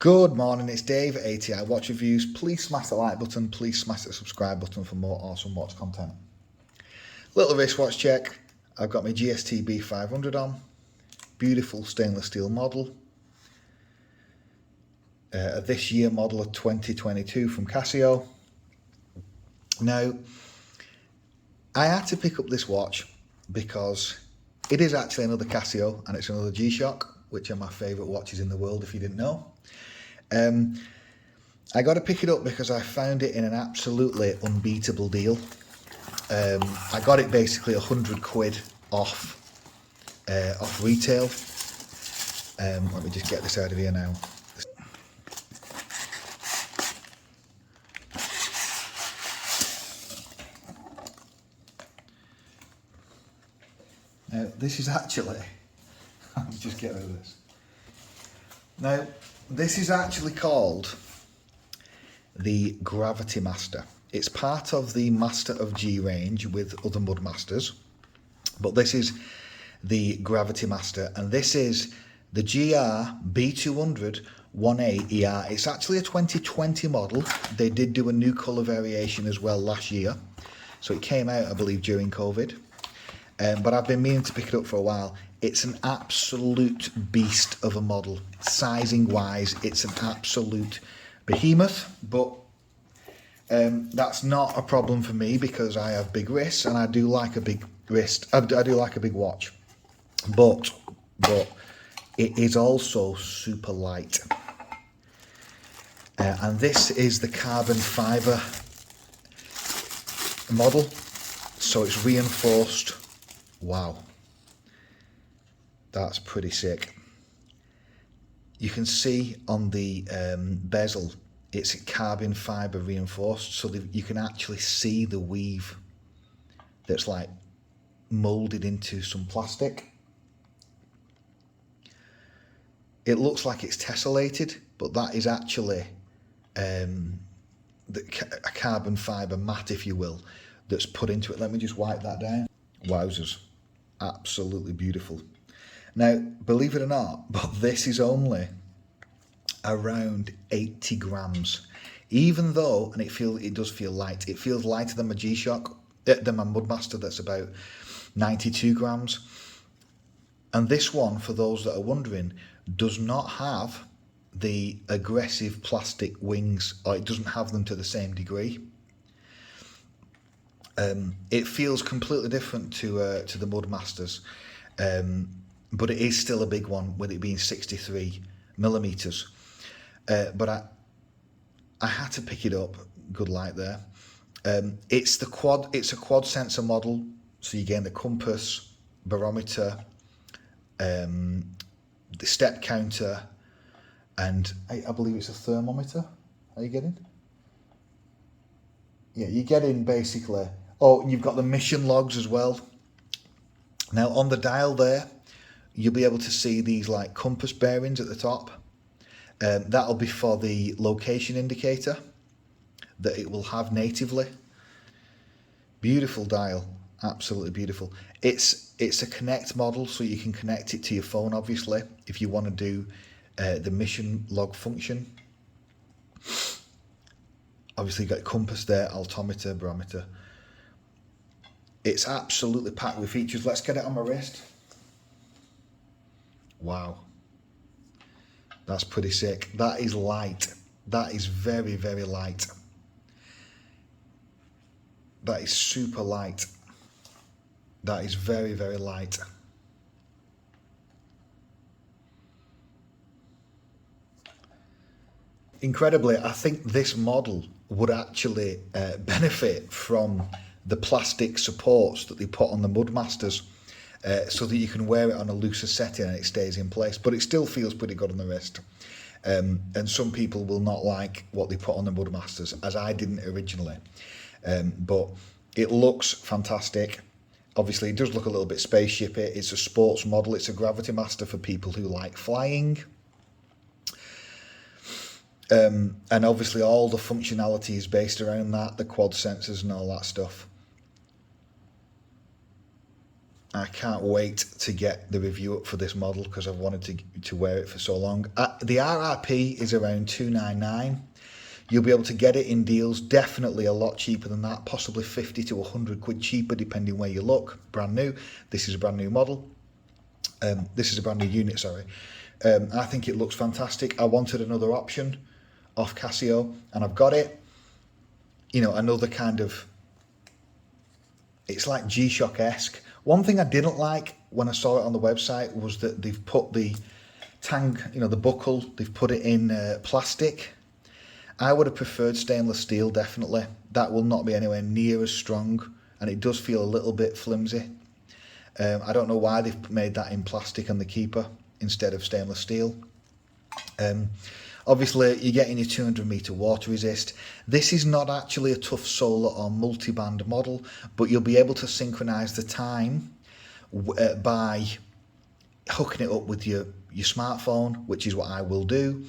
Good morning, it's Dave at ATI Watch Reviews. Please smash the like button, please smash the subscribe button for more awesome watch content. Little wristwatch check. I've got my GR-B200 on. Beautiful stainless steel model. A this year model of 2022 from Casio. Now, I had to pick up this watch because it is actually another Casio and it's another Gshock, which are my favourite watches in the world if you didn't know. I got to pick it up because I found it in an absolutely unbeatable deal. I got it basically 100 quid off retail. Let me just get this out of here now. Now this is actually, let me just get rid of this. Now this is actually called the Gravitymaster. It's part of the Master of G range with other Mudmasters, but this is the Gravitymaster, and this is the GR-B200-1AER. It's actually a 2020 model. They did do a new colour variation as well last year, so it came out, I believe, during COVID. But I've been meaning to pick it up for a while. It's an absolute beast of a model. Sizing wise, it's an absolute behemoth, but that's not a problem for me because I have big wrists and I do like a big wrist. I do like a big watch, but it is also super light. And this is the carbon fibre model, so it's reinforced. Wow, that's pretty sick. You can see on the bezel, it's carbon fibre reinforced, so that you can actually see the weave that's like moulded into some plastic. It looks like it's tessellated, but that is actually a carbon fibre mat, if you will, that's put into it. Let me just wipe that down. Wowzers. Absolutely beautiful. Now, believe it or not, but this is only around 80 grams. Even though, and it does feel light. It feels lighter than my Gshock, than my Mudmaster that's about 92 grams. And this one, for those that are wondering, does not have the aggressive plastic wings, or it doesn't have them to the same degree. It feels completely different to the Mudmasters, but it is still a big one with it being 63 millimeters. But I had to pick it up. Good light there. It's a quad sensor model, so you gain the compass, barometer, the step counter, and I believe it's a thermometer. Are you getting? Yeah, you're getting basically. Oh, you've got the mission logs as well. Now on the dial there, you'll be able to see these like compass bearings at the top. That'll be for the location indicator that it will have natively. Beautiful dial, absolutely beautiful. It's a connect model, so you can connect it to your phone, obviously, if you want to do the mission log function. Obviously, you've got compass there, altimeter, barometer. It's absolutely packed with features. Let's get it on my wrist. Wow. That's pretty sick. That is light. That is very, very light. That is super light. That is very, very light. Incredibly, I think this model would actually benefit from the plastic supports that they put on the Mudmasters, so that you can wear it on a looser setting and it stays in place, but it still feels pretty good on the wrist. And some people will not like what they put on the Mudmasters, as I didn't originally, but it looks fantastic. Obviously it does look a little bit spaceshipy. It's a sports model. It's a Gravitymaster for people who like flying. And obviously all the functionality is based around that, the quad sensors and all that stuff. I can't wait to get the review up for this model because I've wanted to wear it for so long. The RRP is around $299. You'll be able to get it in deals, definitely a lot cheaper than that, possibly 50 to 100 quid cheaper depending where you look. Brand new. This is a brand new model. This is a brand new unit, sorry. I think it looks fantastic. I wanted another option off Casio and I've got it. You know, another kind of, it's like Gshock-esque. One thing I didn't like when I saw it on the website was that they've put the tang, you know, the buckle, they've put it in plastic. I would have preferred stainless steel, definitely. That will not be anywhere near as strong, and it does feel a little bit flimsy. I don't know why they've made that in plastic on the keeper instead of stainless steel. Obviously, you're getting your 200 meter water resist. This is not actually a tough solar or multi-band model, but you'll be able to synchronize the time by hooking it up with your smartphone, which is what I will do.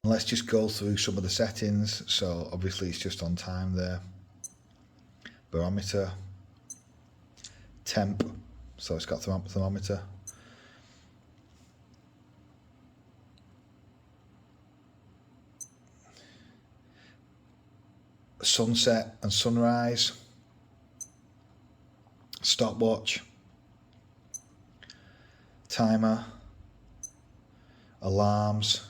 Let's just go through some of the settings. So obviously it's just on time there. Barometer, temp, so it's got thermometer. Sunset and sunrise, stopwatch, timer, alarms.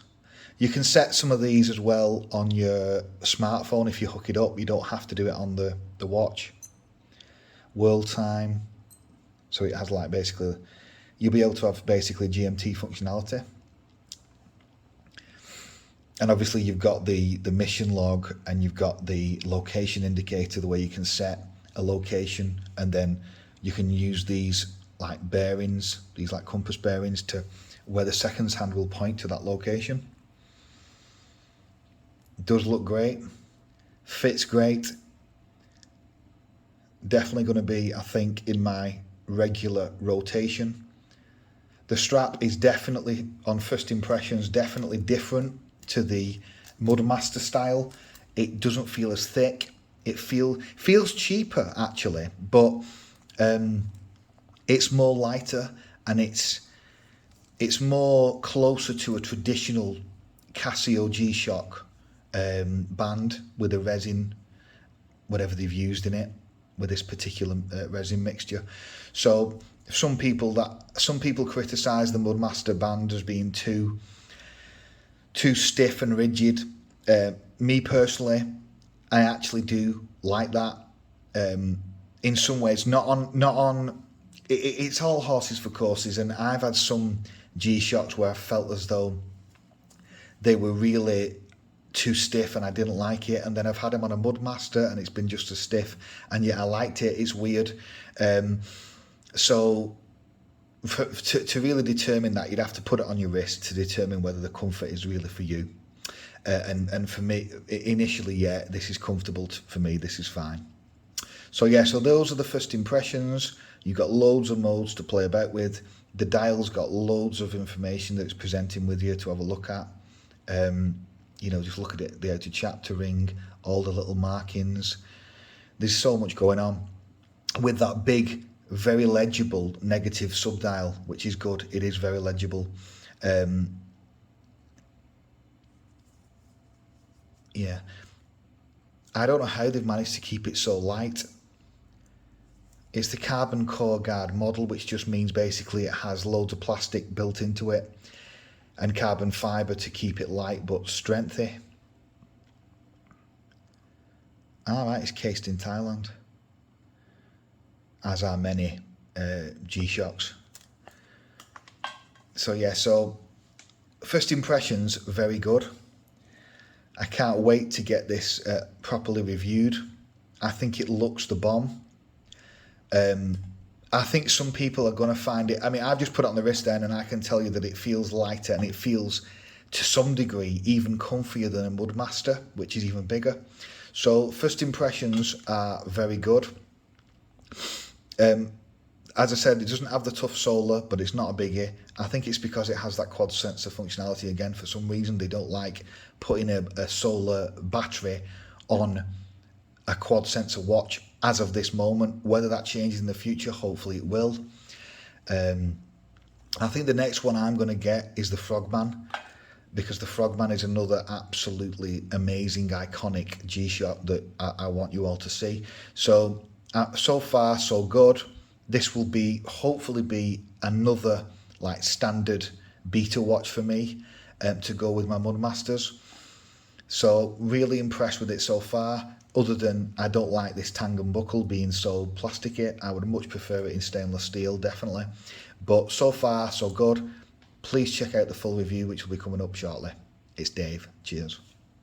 You can set some of these as well on your smartphone if you hook it up. You don't have to do it on the watch. World time, so it has like basically, you'll be able to have basically GMT functionality. And obviously you've got the mission log and you've got the location indicator, the way you can set a location, and then you can use these like bearings, these like compass bearings, to where the seconds hand will point to that location. It does look great, fits great. Definitely going to be, I think, in my regular rotation. The strap is definitely, on first impressions, definitely different to the Mudmaster style. It doesn't feel as thick. It feels cheaper actually, but it's more lighter and it's more closer to a traditional Casio Gshock band with a resin, whatever they've used in it, with this particular resin mixture. So some people criticise the Mudmaster band as being too stiff and rigid. Me personally, I actually do like that. In some ways, not on. It's all horses for courses, and I've had some G-Shocks where I felt as though they were really too stiff and I didn't like it, and then I've had them on a Mudmaster and it's been just as stiff, and yet I liked it. It's weird. So to really determine that, you'd have to put it on your wrist to determine whether the comfort is really for you. And for me, initially, yeah, this is comfortable for me. This is fine. So yeah, so those are the first impressions. You've got loads of modes to play about with. The dial's got loads of information that it's presenting with you to have a look at. You know, just look at it, the outer chapter ring, all the little markings. There's so much going on with that big, very legible negative subdial, which is good. It is very legible. Yeah, I don't know how they've managed to keep it so light. It's the carbon core guard model, which just means basically it has loads of plastic built into it and carbon fibre to keep it light but strengthy. Alright, it's cased in Thailand, as are many G-Shocks. So yeah, so first impressions, very good. I can't wait to get this properly reviewed. I think it looks the bomb. I think some people are going to find it, I mean, I've just put it on the wrist then and I can tell you that it feels lighter and it feels to some degree even comfier than a Mudmaster, which is even bigger. So first impressions are very good. As I said, it doesn't have the tough solar, but it's not a biggie. I think it's because it has that quad sensor functionality again. For some reason, they don't like putting a solar battery on a quad sensor watch as of this moment. Whether that changes in the future, hopefully it will. I think the next one I'm going to get is the Frogman, because the Frogman is another absolutely amazing, iconic G-Shock that I want you all to see. So, so far, so good. This will hopefully be another like standard beta watch for me to go with my Mudmasters. So really impressed with it so far, other than I don't like this tang and buckle being so plasticky. I would much prefer it in stainless steel, definitely. But so far, so good. Please check out the full review, which will be coming up shortly. It's Dave. Cheers.